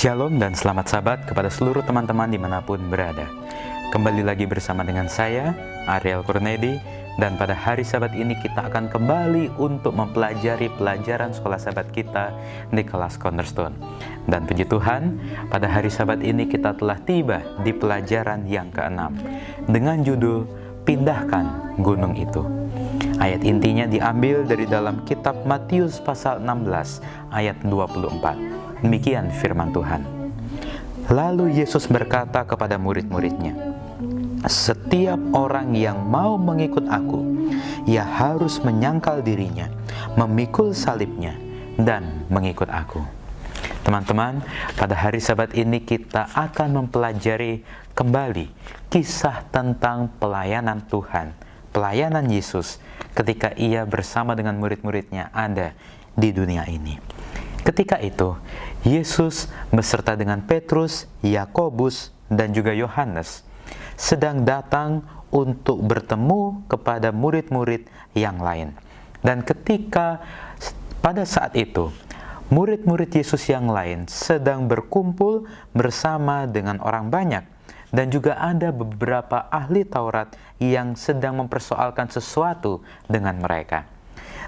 Shalom dan selamat sahabat kepada seluruh teman-teman dimanapun berada. Kembali lagi bersama dengan saya, Ariel Kurnedi, dan pada hari Sabat ini kita akan kembali untuk mempelajari pelajaran sekolah Sabat kita di kelas Cornerstone. Dan puji Tuhan, pada hari Sabat ini kita telah tiba di pelajaran yang ke-6 dengan judul Pindahkan Gunung Itu. Ayat intinya diambil dari dalam kitab Matius pasal 16 ayat 24. Demikian firman Tuhan. Lalu Yesus berkata kepada murid-muridnya, "Setiap orang yang mau mengikut aku, ia harus menyangkal dirinya, memikul salibnya, dan mengikut aku." Teman-teman, pada hari Sabat ini kita akan mempelajari kembali kisah tentang pelayanan Tuhan, pelayanan Yesus ketika ia bersama dengan murid-muridnya ada di dunia ini. Ketika itu, Yesus beserta dengan Petrus, Yakobus, dan juga Yohanes sedang datang untuk bertemu kepada murid-murid yang lain. Dan ketika pada saat itu, murid-murid Yesus yang lain sedang berkumpul bersama dengan orang banyak. Dan juga ada beberapa ahli Taurat yang sedang mempersoalkan sesuatu dengan mereka.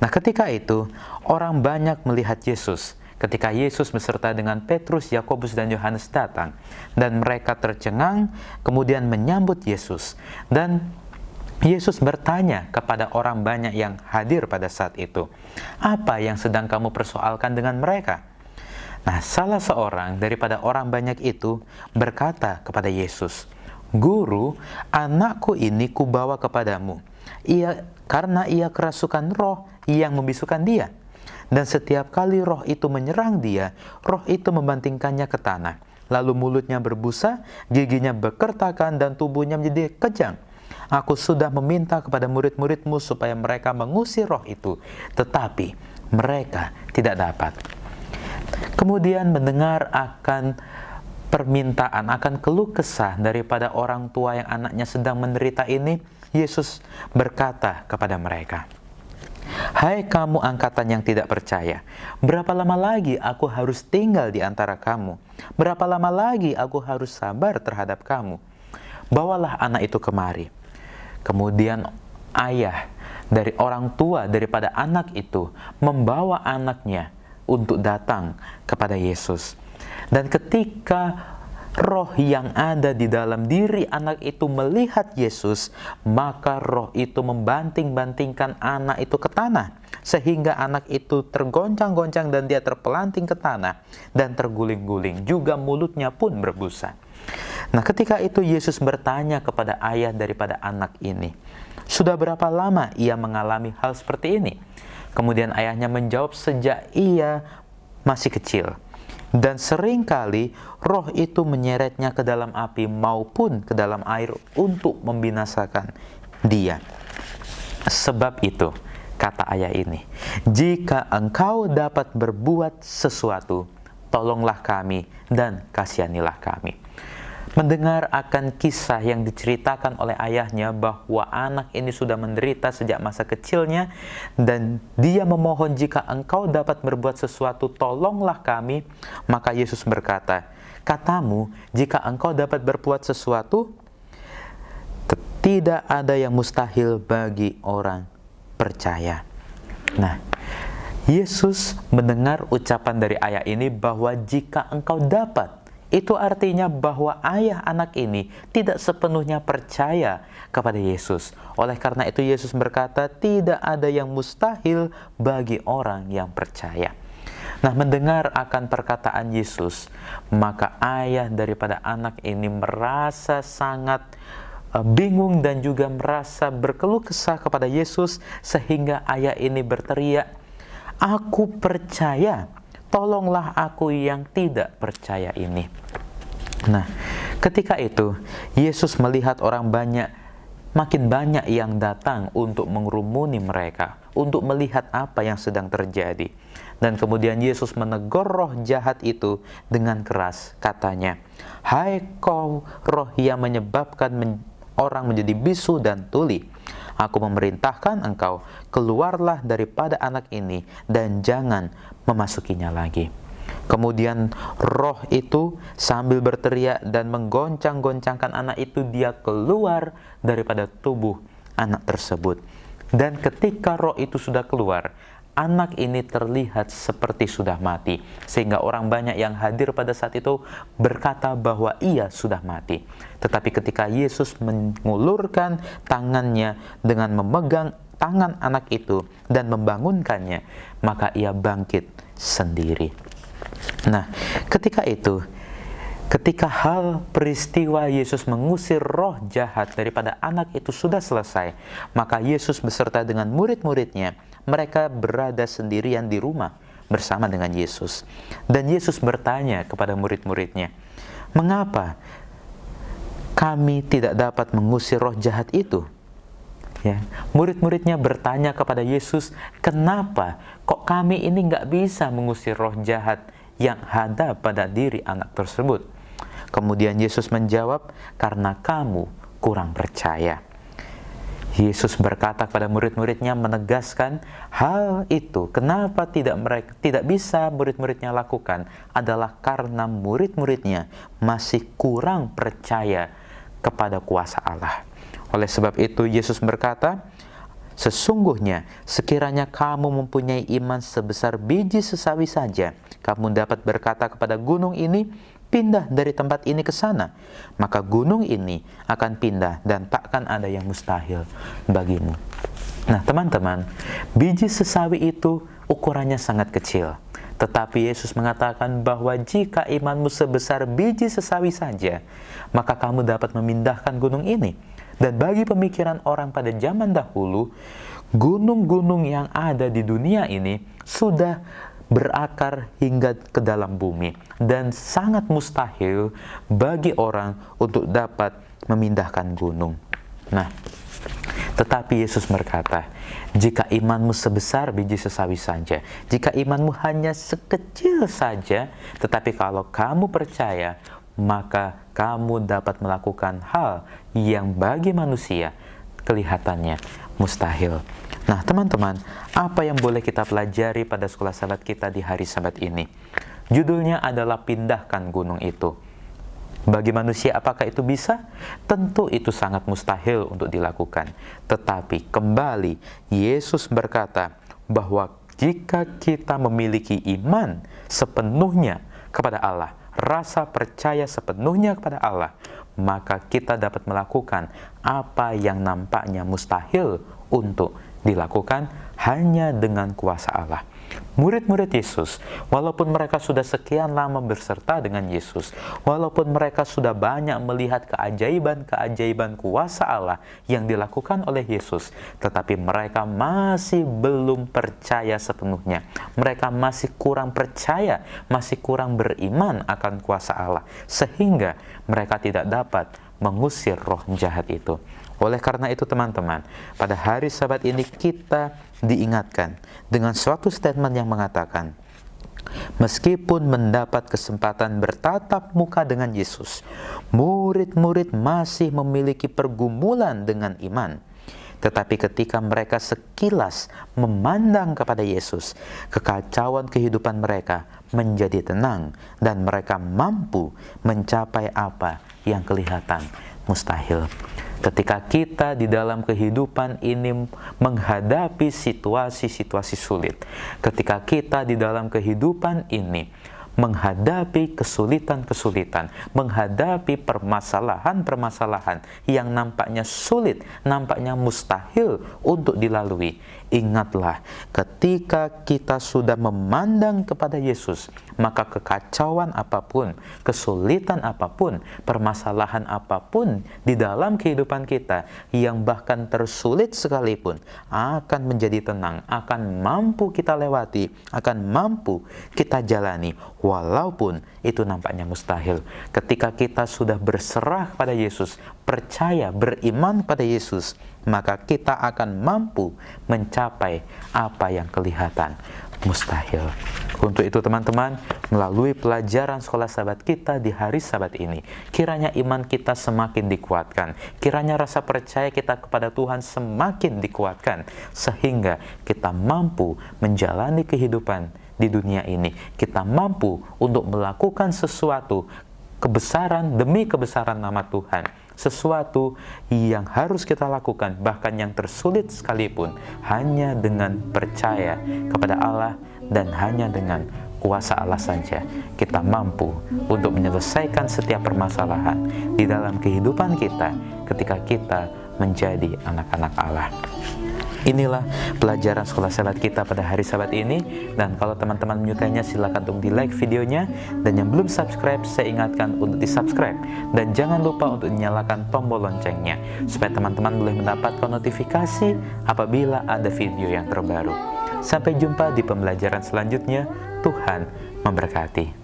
Nah, ketika itu, orang banyak melihat Yesus. Ketika Yesus beserta dengan Petrus, Yakobus, dan Yohanes datang, dan mereka tercengang, kemudian menyambut Yesus. Dan Yesus bertanya kepada orang banyak yang hadir pada saat itu, "Apa yang sedang kamu persoalkan dengan mereka?" Nah, salah seorang daripada orang banyak itu berkata kepada Yesus, "Guru, anakku ini kubawa kepadamu. Karena ia kerasukan roh yang membisukan dia. Dan setiap kali roh itu menyerang dia, roh itu membantingkannya ke tanah. Lalu mulutnya berbusa, giginya bekertakan, dan tubuhnya menjadi kejang. Aku sudah meminta kepada murid-muridmu supaya mereka mengusir roh itu, tetapi mereka tidak dapat." Kemudian mendengar akan permintaan, akan keluh kesah daripada orang tua yang anaknya sedang menderita ini, Yesus berkata kepada mereka, "Hai kamu angkatan yang tidak percaya, berapa lama lagi aku harus tinggal di antara kamu? Berapa lama lagi aku harus sabar terhadap kamu? Bawalah anak itu kemari." Kemudian ayah dari orang tua daripada anak itu membawa anaknya untuk datang kepada Yesus. Dan ketika roh yang ada di dalam diri anak itu melihat Yesus, maka roh itu membanting-bantingkan anak itu ke tanah, sehingga anak itu tergoncang-goncang dan dia terpelanting ke tanah dan terguling-guling, juga mulutnya pun berbusa. Nah, ketika itu Yesus bertanya kepada ayah daripada anak ini, "Sudah berapa lama ia mengalami hal seperti ini?" Kemudian ayahnya menjawab, "Sejak ia masih kecil. Dan seringkali roh itu menyeretnya ke dalam api maupun ke dalam air untuk membinasakan dia. Sebab itu," kata ayah ini, "jika engkau dapat berbuat sesuatu, tolonglah kami dan kasihanilah kami." Mendengar akan kisah yang diceritakan oleh ayahnya bahwa anak ini sudah menderita sejak masa kecilnya, dan dia memohon, "Jika engkau dapat berbuat sesuatu, tolonglah kami." Maka Yesus berkata, "Katamu, jika engkau dapat berbuat sesuatu, tidak ada yang mustahil bagi orang percaya." Nah, Yesus mendengar ucapan dari ayah ini bahwa jika engkau dapat, itu artinya bahwa ayah anak ini tidak sepenuhnya percaya kepada Yesus. Oleh karena itu Yesus berkata, tidak ada yang mustahil bagi orang yang percaya. Nah, mendengar akan perkataan Yesus, maka ayah daripada anak ini merasa sangat bingung dan juga merasa berkeluh kesah kepada Yesus, sehingga ayah ini berteriak, "Aku percaya, tolonglah aku yang tidak percaya ini." Nah, ketika itu Yesus melihat orang banyak, makin banyak yang datang untuk mengerumuni mereka, untuk melihat apa yang sedang terjadi. Dan kemudian Yesus menegur roh jahat itu dengan keras, katanya, "Hai kau roh yang menyebabkan orang menjadi bisu dan tuli, aku memerintahkan engkau, keluarlah daripada anak ini dan jangan memasukinya lagi." Kemudian roh itu sambil berteriak dan menggoncang-goncangkan anak itu, dia keluar daripada tubuh anak tersebut. Dan ketika roh itu sudah keluar, anak ini terlihat seperti sudah mati, sehingga orang banyak yang hadir pada saat itu berkata bahwa ia sudah mati. Tetapi ketika Yesus mengulurkan tangannya dengan memegang tangan anak itu dan membangunkannya, maka ia bangkit sendiri. Nah, ketika hal peristiwa Yesus mengusir roh jahat daripada anak itu sudah selesai, maka Yesus beserta dengan murid-muridnya, mereka berada sendirian di rumah bersama dengan Yesus. Dan Yesus bertanya kepada murid-muridnya, "Mengapa kami tidak dapat mengusir roh jahat itu?" Ya, murid-muridnya bertanya kepada Yesus, "Kenapa kok kami ini nggak bisa mengusir roh jahat yang ada pada diri anak tersebut?" Kemudian Yesus menjawab, "Karena kamu kurang percaya." Yesus berkata kepada murid-muridnya, menegaskan hal itu. Kenapa tidak bisa murid-muridnya lakukan adalah karena murid-muridnya masih kurang percaya kepada kuasa Allah. Oleh sebab itu Yesus berkata, "Sesungguhnya sekiranya kamu mempunyai iman sebesar biji sesawi saja, kamu dapat berkata kepada gunung ini, pindah dari tempat ini ke sana, maka gunung ini akan pindah dan takkan ada yang mustahil bagimu." Nah, teman-teman, biji sesawi itu ukurannya sangat kecil. Tetapi Yesus mengatakan bahwa jika imanmu sebesar biji sesawi saja, maka kamu dapat memindahkan gunung ini. Dan bagi pemikiran orang pada zaman dahulu, gunung-gunung yang ada di dunia ini sudah berakar hingga ke dalam bumi, dan sangat mustahil bagi orang untuk dapat memindahkan gunung. Nah, tetapi Yesus berkata, jika imanmu sebesar biji sesawi saja, jika imanmu hanya sekecil saja, tetapi kalau kamu percaya, maka kamu dapat melakukan hal yang bagi manusia kelihatannya mustahil. Nah, teman-teman, apa yang boleh kita pelajari pada sekolah sahabat kita di hari Sabat ini? Judulnya adalah pindahkan gunung itu. Bagi manusia apakah itu bisa? Tentu itu sangat mustahil untuk dilakukan. Tetapi kembali Yesus berkata bahwa jika kita memiliki iman sepenuhnya kepada Allah, rasa percaya sepenuhnya kepada Allah, maka kita dapat melakukan apa yang nampaknya mustahil untuk dilakukan hanya dengan kuasa Allah. Murid-murid Yesus, walaupun mereka sudah sekian lama berserta dengan Yesus, walaupun mereka sudah banyak melihat keajaiban-keajaiban kuasa Allah yang dilakukan oleh Yesus, tetapi mereka masih belum percaya sepenuhnya. Mereka masih kurang percaya, masih kurang beriman akan kuasa Allah, sehingga mereka tidak dapat mengusir roh jahat itu. Oleh karena itu, teman-teman, pada hari Sabat ini kita diingatkan dengan suatu statement yang mengatakan, meskipun mendapat kesempatan bertatap muka dengan Yesus, murid-murid masih memiliki pergumulan dengan iman. Tetapi ketika mereka sekilas memandang kepada Yesus, kekacauan kehidupan mereka menjadi tenang dan mereka mampu mencapai apa yang kelihatan mustahil. Ketika kita di dalam kehidupan ini menghadapi situasi-situasi sulit, ketika kita di dalam kehidupan ini menghadapi kesulitan-kesulitan, menghadapi permasalahan-permasalahan yang nampaknya sulit, nampaknya mustahil untuk dilalui, ingatlah, ketika kita sudah memandang kepada Yesus, maka kekacauan apapun, kesulitan apapun, permasalahan apapun di dalam kehidupan kita yang bahkan tersulit sekalipun akan menjadi tenang, akan mampu kita lewati, akan mampu kita jalani, walaupun itu nampaknya mustahil. Ketika kita sudah berserah pada Yesus, percaya, beriman pada Yesus, maka kita akan mampu mencapai apa yang kelihatan mustahil. Untuk itu, teman-teman, melalui pelajaran sekolah Sabat kita di hari Sabat ini, kiranya iman kita semakin dikuatkan, kiranya rasa percaya kita kepada Tuhan semakin dikuatkan, sehingga kita mampu menjalani kehidupan di dunia ini. Kita mampu untuk melakukan sesuatu kebesaran demi kebesaran nama Tuhan. Sesuatu yang harus kita lakukan, bahkan yang tersulit sekalipun, hanya dengan percaya kepada Allah dan hanya dengan kuasa Allah saja kita mampu untuk menyelesaikan setiap permasalahan di dalam kehidupan kita ketika kita menjadi anak-anak Allah. Inilah pelajaran sekolah sahabat kita pada hari Sabat ini, dan kalau teman-teman menyukainya silakan untuk di like videonya, dan yang belum subscribe saya ingatkan untuk di subscribe, dan jangan lupa untuk nyalakan tombol loncengnya supaya teman-teman boleh mendapatkan notifikasi apabila ada video yang terbaru. Sampai jumpa di pembelajaran selanjutnya. Tuhan memberkati.